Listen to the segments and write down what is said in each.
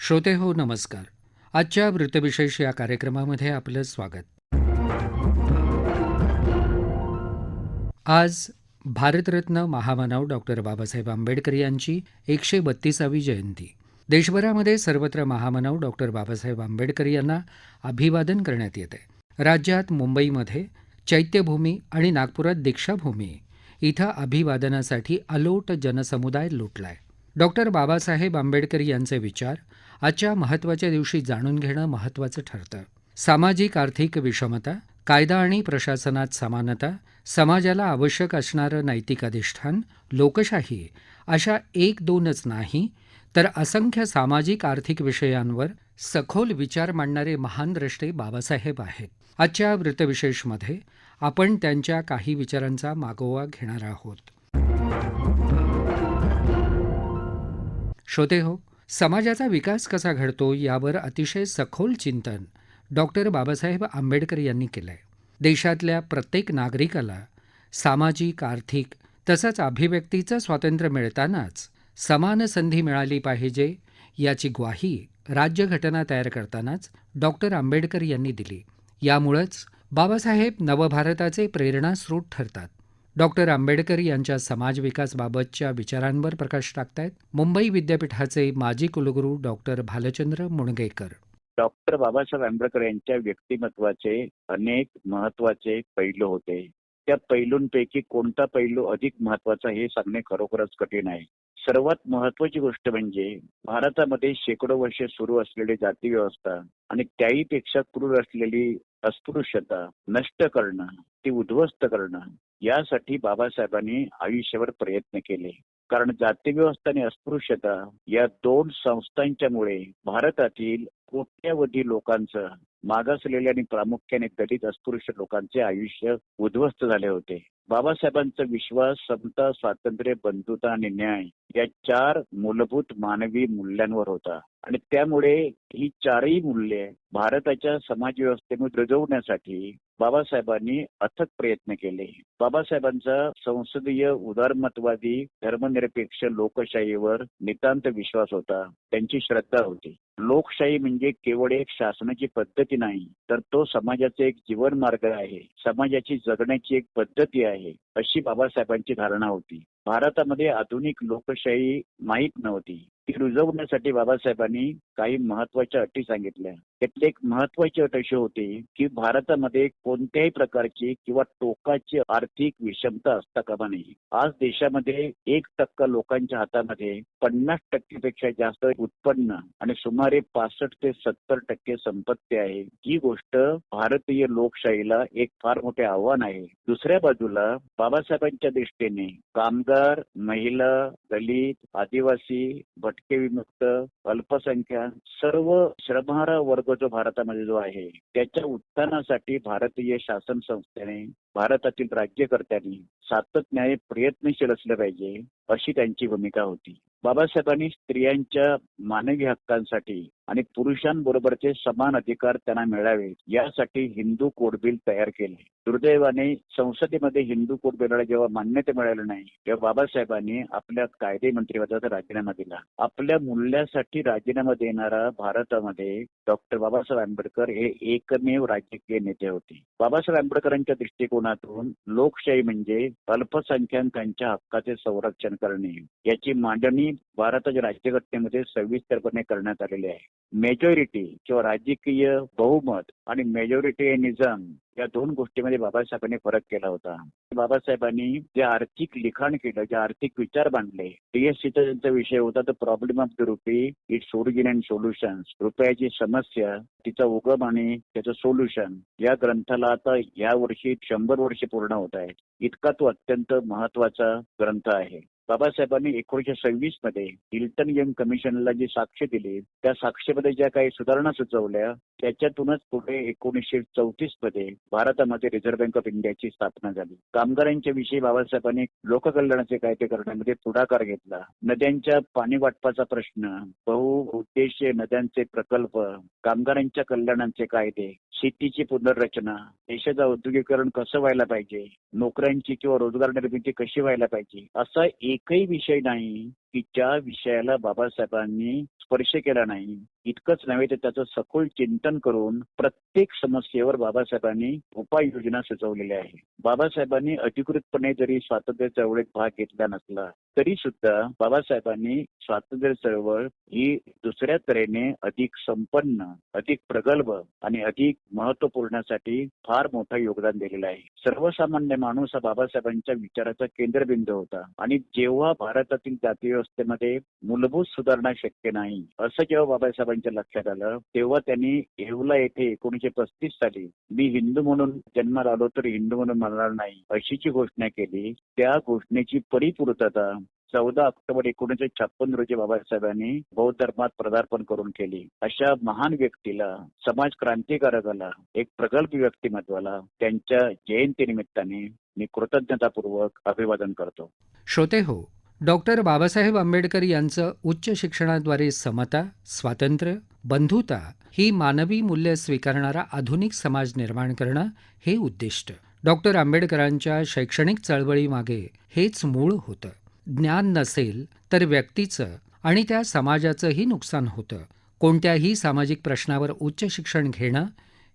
श्रोते हो नमस्कार. आजच्या वृत्तविशेष या कार्यक्रमामध्ये आपलं स्वागत. आज भारतरत्न महामानव डॉक्टर बाबासाहेब आंबेडकर यांची 132वी जयंती. देशभरामध्ये सर्वत्र महामानव डॉक्टर बाबासाहेब आंबेडकर यांना अभिवादन करण्यात येते. राज्यात मुंबईमध्ये चैत्यभूमी आणि नागपुरात दीक्षाभूमी इथं अभिवादनासाठी अलोट जनसमुदाय लुटलाय. डॉक्टर बाबासाहेब आंबेडकर यांचे विचार आजच्या महत्त्वाच्या दिवशी जाणून घेणं महत्त्वाचं ठरतं. सामाजिक आर्थिक विषमता, कायदा आणि प्रशासनात समानता, समाजाला आवश्यक असणारं नैतिक अधिष्ठान, लोकशाही अशा एक दोनच नाही तर असंख्य सामाजिक आर्थिक विषयांवर सखोल विचार मांडणारे महान द्रष्टे बाबासाहेब आहेत. आजच्या वृत्तविशेषमध्ये आपण त्यांच्या काही विचारांचा मागोवा घेणार आहोत. श्रोते हो, समाजाचा विकास कसा घडतो यावर अतिशय सखोल चिंतन डॉक्टर बाबासाहेब आंबेडकर यांनी केलंय. देशातल्या प्रत्येक नागरिकाला सामाजिक, आर्थिक तसंच अभिव्यक्तीचं स्वातंत्र्य मिळतानाच समान संधी मिळाली पाहिजे याची ग्वाही राज्यघटना तयार करतानाच डॉक्टर आंबेडकर यांनी दिली. यामुळंच बाबासाहेब नवभारताचे प्रेरणास्रोत ठरतात. डॉक्टर आंबेडकर यांच्या समाजविकासबाबतच्या विचारांवर प्रकाश टाकतायत मुंबई विद्यापीठाचे माजी कुलगुरू डॉक्टर भालचंद्र मुणगेकर. डॉक्टर बाबासाहेब आंबेडकर यांच्या व्यक्तिमत्वाचे अनेक महत्वाचे पैलू होते. त्या पैलूंपैकी कोणता पैलू अधिक महत्वाचा हे सांगणे खरोखरच कठीण आहे. सर्वात महत्वाची गोष्ट म्हणजे भारतामध्ये शेकडो वर्षे सुरू असलेली जाती व्यवस्था आणि त्याहीपेक्षा क्रूर असलेली अस्पृश्यता नष्ट करणं, ती उद्ध्वस्त करणं, यासाठी बाबासाहेबांनी आयुष्यभर प्रयत्न केले. कारण जाती व्यवस्था आणि अस्पृश्यता या दोन संस्थांच्यामुळे भारतातील कोट्यावधी लोकांचं, मागासलेल्या आणि प्रामुख्याने दलित अस्पृश्य लोकांचे आयुष्य उद्ध्वस्त झाले होते. बाबासाहेबांचा विश्वास समता, स्वातंत्र्य, बंधुता आणि न्याय या 4 मूलभूत मानवी मूल्यांवर होता आणि त्यामुळे ही 4ही मूल्ये भारताच्या समाज व्यवस्थेमध्ये रुजवण्यासाठी बाबासाहेबांनी अथक प्रयत्न केले. बाबासाहेबांचा संसदीय उदारमतवादी धर्मनिरपेक्ष लोकशाहीवर नितांत विश्वास होता. त्यांची श्रद्धा होती. लोकशाही म्हणजे केवळ एक शासनाची पद्धती नाही, तर तो समाजाचा एक जीवन मार्ग आहे, समाजाची जगण्याची एक पद्धती आहे, अशी बाबासाहेबांची धारणा होती. भारतामध्ये आधुनिक लोकशाही माहीत नव्हती. ती रुजवण्यासाठी बाबासाहेबांनी काही महत्वाच्या अटी सांगितल्या. त्यातली एक महत्वाची अट अशी होती की भारतामध्ये कोणत्याही प्रकारची किंवा टोकाची आर्थिक विषमता असता कामा नये. आज देशामध्ये 1% लोकांच्या हातामध्ये 50% पेक्षा जास्त उत्पन्न आणि सुमारे 65 ते 70% संपत्ती आहे. ही गोष्ट भारतीय लोकशाहीला एक फार मोठे आव्हान आहे. दुसऱ्या बाजूला बाबासाहेबांच्या दृष्टीने कामगार, महिला, दलित, आदिवासी, भटके विमुक्त, अल्पसंख्याक सर्व श्रमहारा वर्ग जो भारतामध्ये जो आहे त्याच्या उत्थानासाठी भारतीय शासन संस्थेने, भारतातील राज्यकर्त्यांनी सातत्याने प्रयत्नशील असले पाहिजे, अशी त्यांची भूमिका होती. बाबासाहेबांनी स्त्रियांच्या मानवी हक्कांसाठी आणि पुरुषांबरोबरचे समान अधिकार त्यांना मिळावे यासाठी हिंदू कोड बिल तयार केले. दुर्दैवाने संसदेमध्ये हिंदू कोड बिलला जेव्हा मान्यता मिळाली नाही तेव्हा बाबासाहेबांनी आपल्या कायदे मंत्रिपदाचा राजीनामा दिला. आपल्या मूल्यासाठी राजीनामा देणारा भारतामध्ये डॉक्टर बाबासाहेब आंबेडकर हे एकमेव राजकीय नेते होते. बाबासाहेब आंबेडकरांच्या दृष्टिकोनातून लोकशाही म्हणजे अल्पसंख्याकांच्या हक्काचे संरक्षण करणे, याची मांडणी भारताच्या राज्यघटनेमध्ये सविस्तरपणे करण्यात आलेली आहे. मेजॉरिटी किंवा राजकीय बहुमत आणि मेजॉरिटेनिझम या दोन गोष्टीमध्ये बाबासाहेबांनी फरक केला होता. बाबासाहेबांनी जे आर्थिक लिखाण केलं, जे आर्थिक विचार मांडले, टीएससीचा त्यांचा विषय होता the problem of the rupee, its origin and solutions. रुपयाची समस्या, तिचा उगम आणि त्याचं सोल्युशन, या ग्रंथाला आता या वर्षी 100 वर्षे पूर्ण होत आहेत. इतका तो अत्यंत महत्वाचा ग्रंथ आहे. बाबासाहेबांनी 1926 मध्ये हिल्टन यंग कमिशनला जी साक्ष दिली, त्या साक्षेमध्ये ज्या काही सुधारणा सुचवल्या, त्याच्यातूनच पुढे 1934 मध्ये भारतामध्ये रिझर्व्ह बँक ऑफ इंडियाची स्थापना झाली. कामगारांच्या विषयी बाबासाहेबांनी लोककल्याणाचे कायदे करण्यामध्ये पुढाकार घेतला. नद्यांच्या पाणी वाटपाचा प्रश्न, बहुउद्देशीय नद्यांचे प्रकल्प, कामगारांच्या कल्याणाचे कायदे, शेतीची पुनर्रचना, देशाचं औद्योगिकरण कसं व्हायला पाहिजे, नोकऱ्यांची किंवा रोजगार निर्मिती कशी व्हायला पाहिजे, असा एकही विषय नाही की ज्या विषयाला बाबासाहेबांनी स्पर्श केला नाही. इतकंच नव्हे तर त्याचं सखोल चिंतन करून प्रत्येक समस्येवर बाबासाहेबांनी उपाययोजना सुचवलेल्या आहे. बाबासाहेबांनी अधिकृतपणे जरी स्वातंत्र्य चळवळीत भाग घेतला नसला तरी सुद्धा बाबासाहेबांनी स्वातंत्र्य चळवळ ही दुसऱ्या तऱ्हेने अधिक संपन्न, अधिक प्रगल्भ आणि अधिक महत्वपूर्णसाठी फार मोठं योगदान दिलेलं आहे. सर्वसामान्य माणूस हा बाबासाहेबांच्या विचाराचा केंद्रबिंदू होता आणि जेव्हा भारतातील जाती व्यवस्थेमध्ये मूलभूत सुधारणा शक्य नाही असं जेव्हा बाबासाहेबांच्या लक्षात आलं तेव्हा त्यांनी येवला येथे 1935 साली मी हिंदू म्हणून जन्माला आलो तर हिंदू म्हणून मरणार नाही अशी जी घोषणा केली. त्या घोषणेची परिपूर्तता 14 ऑक्टोबर 1956 रोजी बाबासाहेबांनी बौद्ध धर्मात पदार्पण करून केली. अशा महान व्यक्तीला, समाज क्रांतिकारकाला, एक प्रगल्भ व्यक्तिमत्वाला त्यांच्या जयंतीनिमित्ताने मी कृतज्ञतापूर्वक अभिवादन करतो. श्रोते हो, डॉक्टर बाबासाहेब आंबेडकर यांचं उच्च शिक्षणाद्वारे समता, स्वातंत्र्य, बंधुता ही मानवी मूल्य स्वीकारणारा आधुनिक समाज निर्माण करणं हे उद्दिष्ट. डॉक्टर आंबेडकरांच्या शैक्षणिक चळवळीमागे हेच मूळ होतं. ज्ञान नसेल तर व्यक्तीचं आणि त्या समाजाचंही नुकसान होतं. कोणत्याही सामाजिक प्रश्नावर उच्च शिक्षण घेणं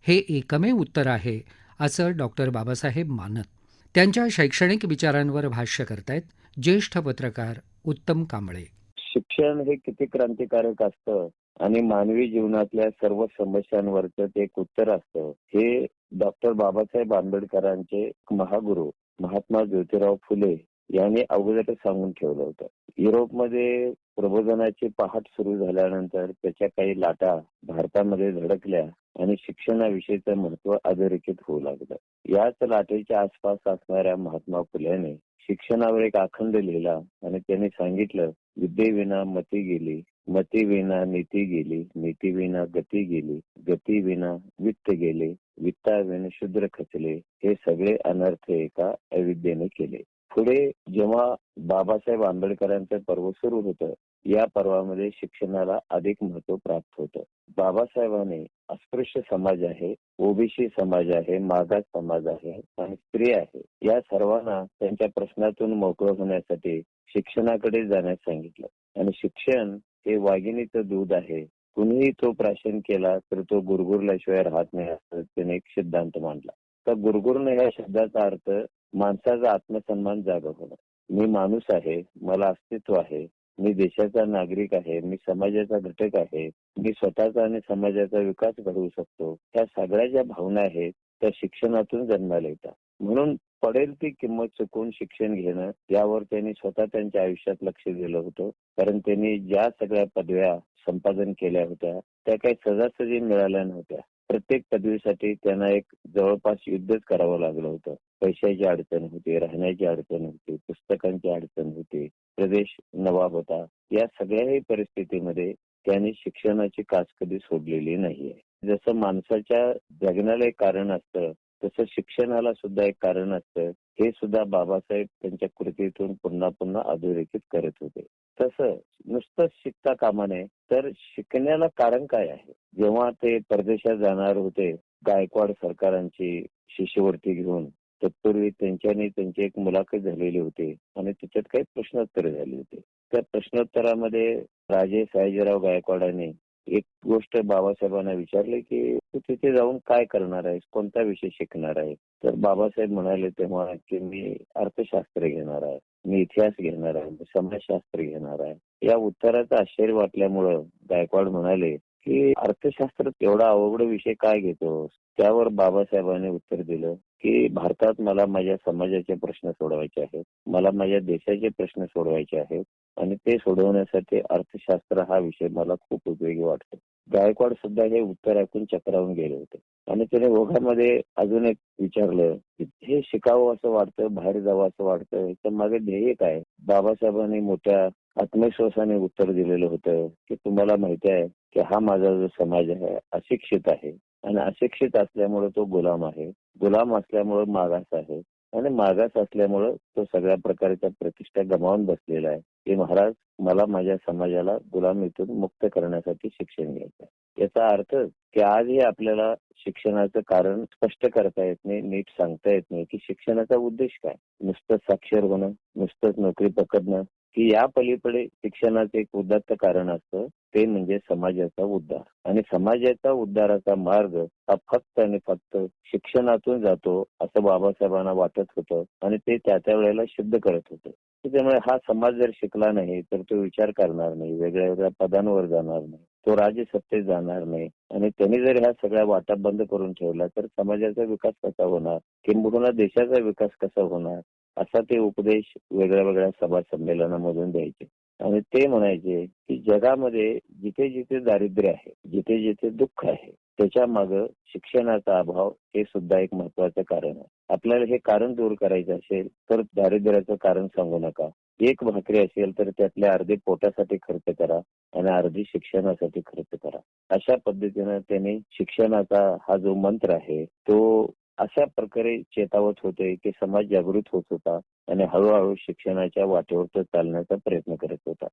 हे एकमेव उत्तर आहे असं डॉक्टर बाबासाहेब मानत. त्यांच्या शैक्षणिक विचारांवर भाष्य करतायत ज्येष्ठ पत्रकार उत्तम कांबळे. शिक्षण हे किती क्रांतिकारक असतं आणि मानवी जीवनातल्या सर्व समस्यांवरचं ते एक उत्तर असतं हे डॉक्टर बाबासाहेब आंबेडकरांचे महागुरु महात्मा ज्योतिराव फुले यांनी अगोदरच सांगून ठेवलं होतं. युरोपमध्ये प्रबोधनाची पहाट सुरू झाल्यानंतर त्याच्या काही लाटा भारतामध्ये धडकल्या आणि शिक्षणाविषयीचं महत्व अधोरेखित होऊ लागलं. याच लाटेच्या आसपास असणाऱ्या महात्मा फुल्याने शिक्षणावर एक अखंड लिहिला आणि त्यांनी सांगितलं, विद्येविना मती गेली, मती विना नीती गेली, नीती विना गती गेली, गती विना वित्त गेले, वित्ताविना शूद्र खचले, हे सगळे अनर्थ एका अविद्येने केले. पुढे जेव्हा बाबासाहेब आंबेडकरांचं पर्व सुरू होतं या पर्वामध्ये शिक्षणाला अधिक महत्व प्राप्त होतं. बाबासाहेबांनी अस्पृश्य समाज आहे, ओबीसी समाज आहे, मागास समाज आहे आणि स्त्री आहे या सर्वांना त्यांच्या प्रश्नातून मोकळं होण्यासाठी शिक्षणाकडे जाण्यास सांगितलं. आणि शिक्षण हे वाघिणीचं दूध आहे, कुणीही तो प्राशन केला तर तो गुरगुरल्याशिवाय राहत नाही असं त्याने एक सिद्धांत मांडला. तर गुरगुरणं ह्या शब्दाचा अर्थ माणसाचा आत्मसन्मान जागा होणं. मी माणूस आहे, मला अस्तित्व आहे, मी देशाचा नागरिक आहे, मी समाजाचा घटक आहे, मी स्वतःचा आणि समाजाचा विकास घडवू शकतो. ह्या सगळ्या ज्या भावना आहेत त्या शिक्षणातून जन्माला येतात. म्हणून पडेल ती किंमत चुकवून शिक्षण घेणं यावर त्यांनी स्वतः त्यांच्या आयुष्यात लक्ष दिलं होतं. कारण त्यांनी ज्या सगळ्या पदव्या संपादन केल्या होत्या त्या काही सहजासहजी मिळाल्या नव्हत्या. प्रत्येक पदवीसाठी त्यांना एक जवळपास युद्धच करावं लागलं होतं. पैशाची अडचण होती, राहण्याची अडचण होती, पुस्तकांची अडचण होती, प्रदेश नवा होता. या सगळ्याही परिस्थितीमध्ये त्यांनी शिक्षणाची कास कधी सोडलेली नाहीये. जसं माणसाच्या जगण्याला एक कारण असतं तसं शिक्षणाला सुद्धा एक कारण असतं. हे सुद्धा बाबासाहेब त्यांच्या कृतीतून पुन्हा पुन्हा अधोरेखित करत होते. तसं नुसतं शिकता कामा नये तर शिकण्याला कारण काय आहे. जेव्हा ते परदेशात जाणार होते गायकवाड सरकारांची शिष्यवृत्ती घेऊन तत्पूर्वी त्यांची एक मुलाखत झालेली होती आणि त्याच्यात काही प्रश्नोत्तर झाली होती. त्या प्रश्नोत्तरामध्ये राजे सयाजीराव गायकवाडांनी एक गोष्ट बाबासाहेबांना विचारले की तू तिथे जाऊन काय करणार आहेस, कोणता विषय शिकणार आहे. तर बाबासाहेब म्हणाले तेव्हा की मी अर्थशास्त्र घेणार आहे, मी इतिहास घेणार आहे, मी समाजशास्त्र घेणार आहे. या उत्तराचं आश्चर्य वाटल्यामुळं गायकवाड म्हणाले की अर्थशास्त्र एवढा अवघड विषय काय घेतोस. त्यावर बाबासाहेबांनी उत्तर दिलं की भारतात मला माझ्या समाजाचे प्रश्न सोडवायचे आहेत, मला माझ्या देशाचे प्रश्न सोडवायचे आहेत आणि ते सोडवण्यासाठी अर्थशास्त्र हा विषय मला खूप उपयोगी वाटतो. गायकवाड सुद्धा हे उत्तर ऐकून चक्रावून गेले होते आणि त्याने ओघामध्ये अजून एक विचारलं की हे शिकावं असं वाटतं, बाहेर जावं असं वाटतं, तर मागे ध्येय काय. बाबासाहेबांनी मोठ्या आत्मविश्वासाने उत्तर दिलेलं होतं की तुम्हाला माहिती आहे की हा माझा जो समाज आहे अशिक्षित आहे आणि अशिक्षित असल्यामुळे तो गुलाम आहे, गुलाम असल्यामुळे मागास आहे आणि मागास असल्यामुळं तो सगळ्या प्रकारच्या प्रतिष्ठा गमावून बसलेला आहे. की महाराज मला माझ्या समाजाला गुलामीतून मुक्त करण्यासाठी शिक्षण घ्यायचं. याचा अर्थ की आजही आपल्याला शिक्षणाचं कारण स्पष्ट करता येत नाही, नीट सांगता येत नाही की शिक्षणाचा उद्देश काय. नुसतं साक्षर होणं, नुसतंच नोकरी पकडणं की या पलीकडे शिक्षणाचं एक उदात्त कारण असतं, ते म्हणजे समाजाचा उद्धार. आणि समाजाचा उद्धाराचा मार्ग हा फक्त आणि फक्त शिक्षणातून जातो असं बाबासाहेबांना वाटत होतं आणि ते त्या वेळेला सिद्ध करत होते. त्यामुळे हा समाज जर शिकला नाही तर तो विचार करणार नाही, वेगळ्या वेगळ्या पदांवर जाणार नाही, तो राजसत्तेत जाणार नाही आणि त्यांनी जर ह्या सगळ्या वाटा बंद करून ठेवला तर समाजाचा विकास कसा होणार, किंबहुना देशाचा विकास कसा होणार, असा ते उपदेश वेगळ्या वेगळ्या सभा संमेलनामधून द्यायचे. आणि ते म्हणायचे की जगामध्ये जिथे जिथे दारिद्र्य आहे, जिथे जिथे दुःख आहे, त्याच्या मागं शिक्षणाचा अभाव हे सुद्धा एक महत्वाचं कारण आहे. आपल्याला हे कारण दूर करायचं असेल तर दारिद्र्याचं कारण सांगू नका. एक भाकरी असेल तर त्यातल्या अर्धे पोटासाठी खर्च करा आणि अर्धी शिक्षणासाठी खर्च करा. अशा पद्धतीनं त्यांनी शिक्षणाचा हा जो मंत्र आहे तो अशा प्रकारे चेतावत होते की समाज जागृत होत होता आणि हळूहळू शिक्षणाच्या वाटेवर तो चालण्याचा प्रयत्न करत होता.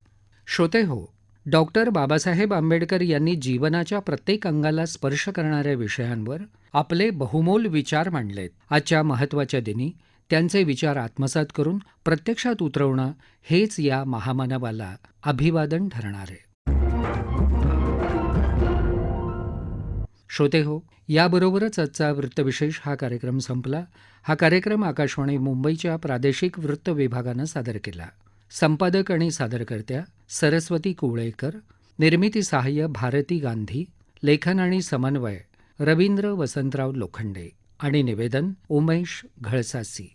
श्रोते हो, डॉक्टर बाबासाहेब आंबेडकर यांनी जीवनाच्या प्रत्येक अंगाला स्पर्श करणाऱ्या विषयांवर आपले बहुमोल विचार मांडलेत. आजच्या महत्त्वाच्या दिनी त्यांचे विचार आत्मसात करून प्रत्यक्षात उतरवणं हेच या महामानवाला अभिवादन ठरणार आहे. श्रोते हो, याबरोबरच आजचा वृत्तविशेष हा कार्यक्रम संपला. हा कार्यक्रम आकाशवाणी मुंबईच्या प्रादेशिक वृत्त विभागानं सादर केला. संपादक आणि सादरकर्त्या सरस्वती कुवळेकर, निर्मिती सहाय्य भारती गांधी, लेखन आणि समन्वय रवींद्र वसंतराव लोखंडे आणि निवेदन उमेश घळसासी.